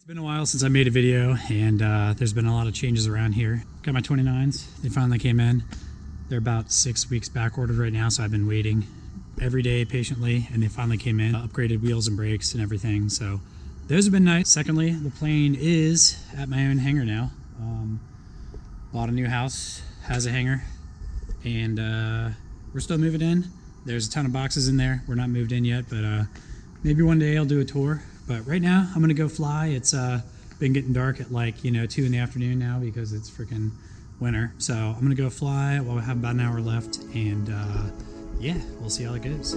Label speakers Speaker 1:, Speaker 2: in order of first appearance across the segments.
Speaker 1: It's been a while since I made a video, and there's been a lot of changes around here. Got my 29s. They finally came in. They're about 6 weeks back ordered right now, so I've been waiting every day patiently, and they finally came in. Upgraded wheels and brakes and everything, so those have been nice. Secondly, the plane is at my own hangar now. Bought a new house, has a hangar, and we're still moving in. There's a ton of boxes in there. We're not moved in yet, but maybe one day I'll do a tour. But right now, I'm gonna go fly. It's been getting dark at 2 in the afternoon now because it's freaking winter. So I'm gonna go fly. We'll have about an hour left, and yeah, we'll see how it goes.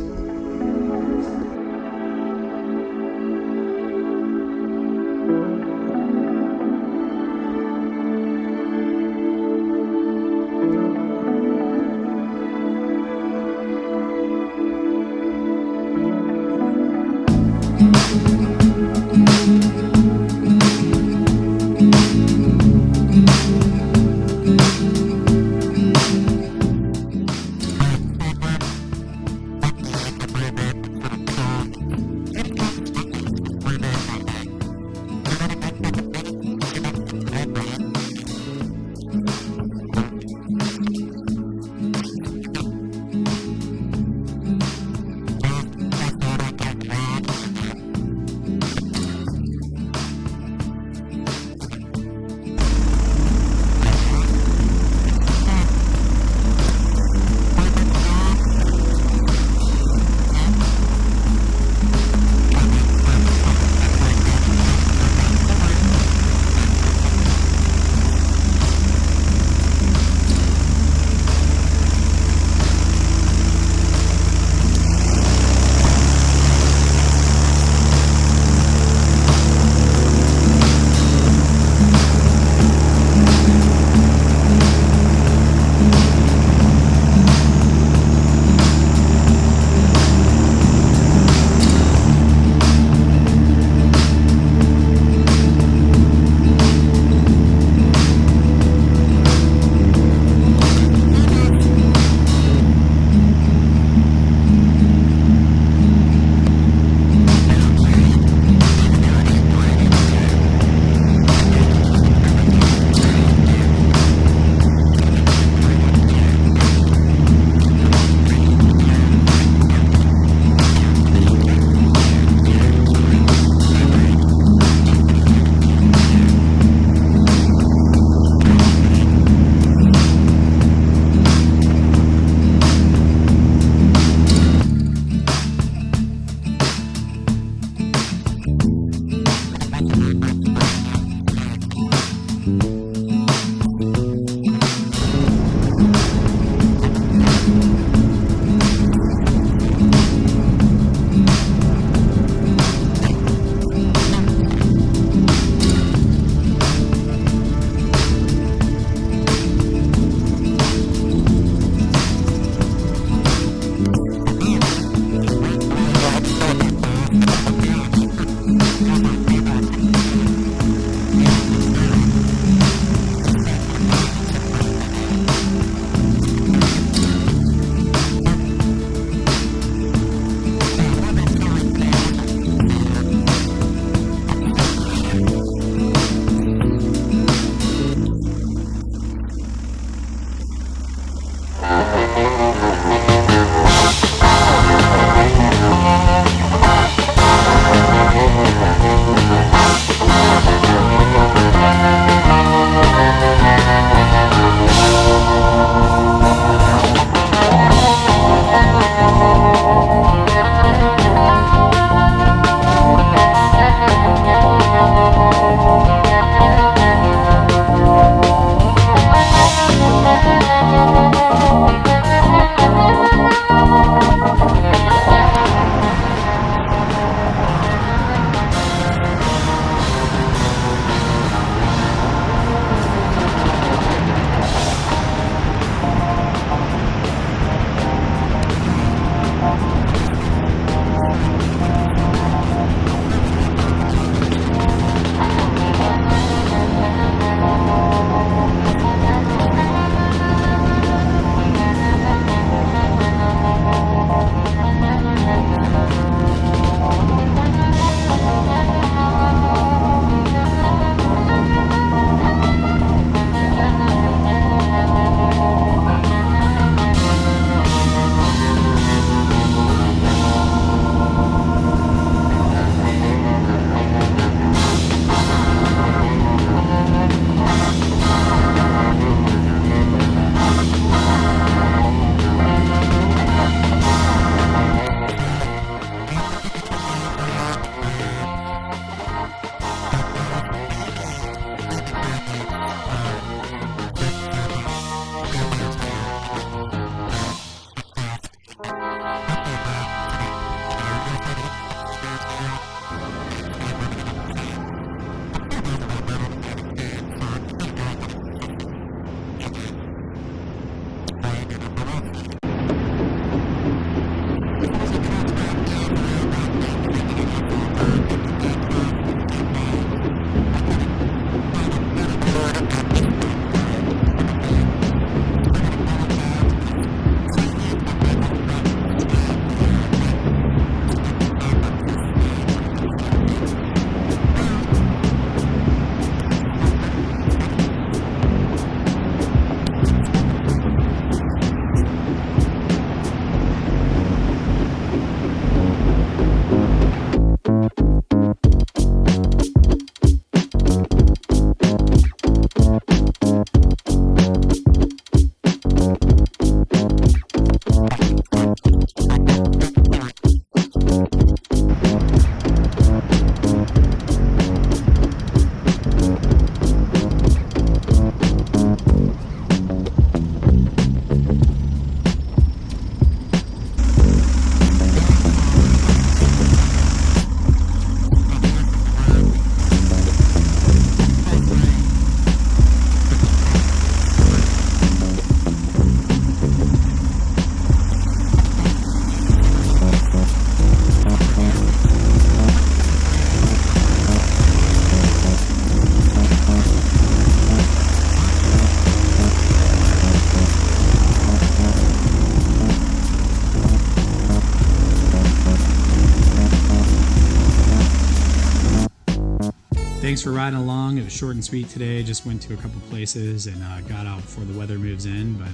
Speaker 1: thanks for riding along. It was short and sweet today. Just went to a couple places and got out before the weather moves in. But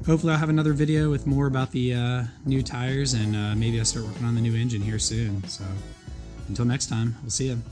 Speaker 1: hopefully I'll have another video with more about the new tires, and maybe I'll start working on the new engine here soon. So until next time, we'll see you.